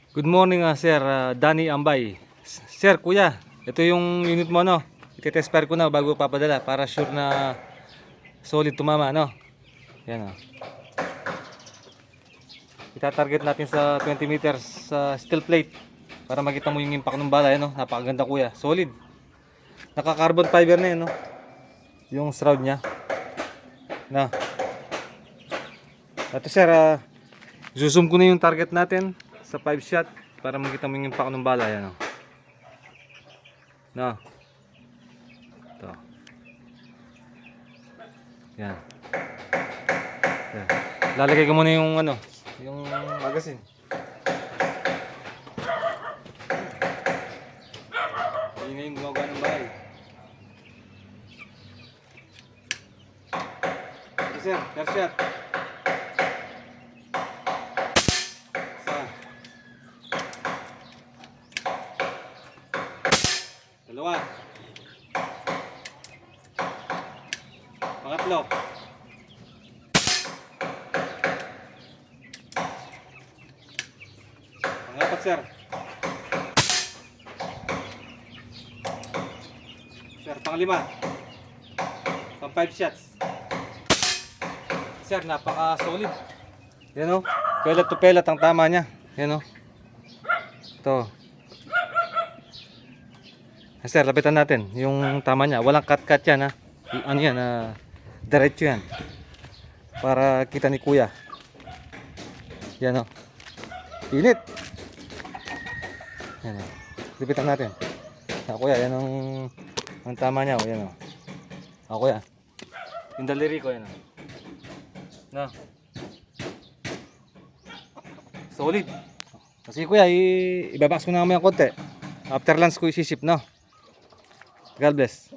Good morning, Sir Danny Ambay. Sir, kuya, ito yung unit mo, no? Itetest fire ko na bago papadala para sure na solid tumama, no? Yan, oh. Itatarget natin sa 20 meters sa steel plate para makita mo yung impact ng bala, no? Napakaganda, kuya. Solid. Naka-carbon fiber na yun, no? Yung shroud niya. Na. Ito, sir, zoom ko na yung target natin sa 5 shot para makita mo yung impact ng bala, yan, oh. No. Ito. Yan. Yan. Lalagay ko muna yung yung magazine. Hindi na yung gumagawa ng bahay. Okay, sir, first shot. Isa. Dalawa. Pangatlo. Pangapat, sir. Sir, panglima. Pang 5 shots. Sir, napaka-solid. Yan, oh. Pellet to pellet ang tama niya. Yan, oh. Ito. Sir, lapitan natin yung tama niya. Walang cut-cut yan, ha. Ano yan, diretso yan. Para kita ni kuya. Yan, oh. Init. Yan, oh. Lapitan natin. Kuya, yan ang tama niya, oh. Yan, oh. Kuya. Yung daliri ko, yan, oh. No. Solid. Kasi kuya, ibabaks ko na mamaya konti. After lunch ko isisip, no? God bless.